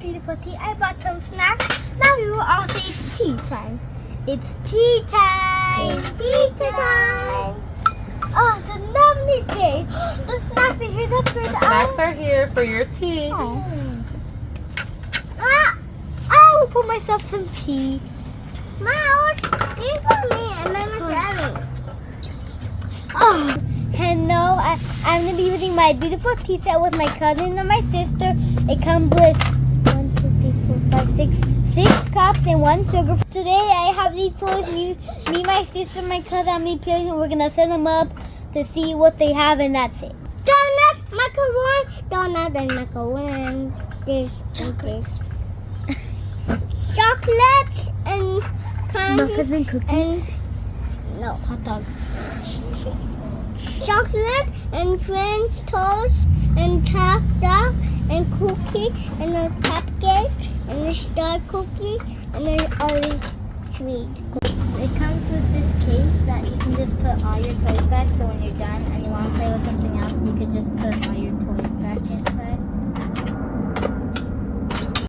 beautiful tea. I bought some snacks. Now we will all say it's tea time. It's tea time. It's tea time. Oh, it's a lovely day. The snacks are here. That's good. The snacks are here for your tea. Oh. I will put myself some tea. Mouse, give for me. I'm serving. Oh, hello. I'm going to be using my beautiful tea set with my cousin and my sister. It comes with 1, 2, 3, 4, 5, 6 cups and 1 sugar. Today I have these foods. Me, my sister, my cousin, I'm going to we're going to set them up to see what they have, and that's it. Donut, donut and macaron. This and this. Chocolate and candy. Muffins and cookies. And no, hot dog. Chocolate and French toast and tap dog and cookie and a cupcake and a star cookie and an orange treat. It comes with this case that you can just put all your toys back, so when you're done and you want to play with something else, you could just put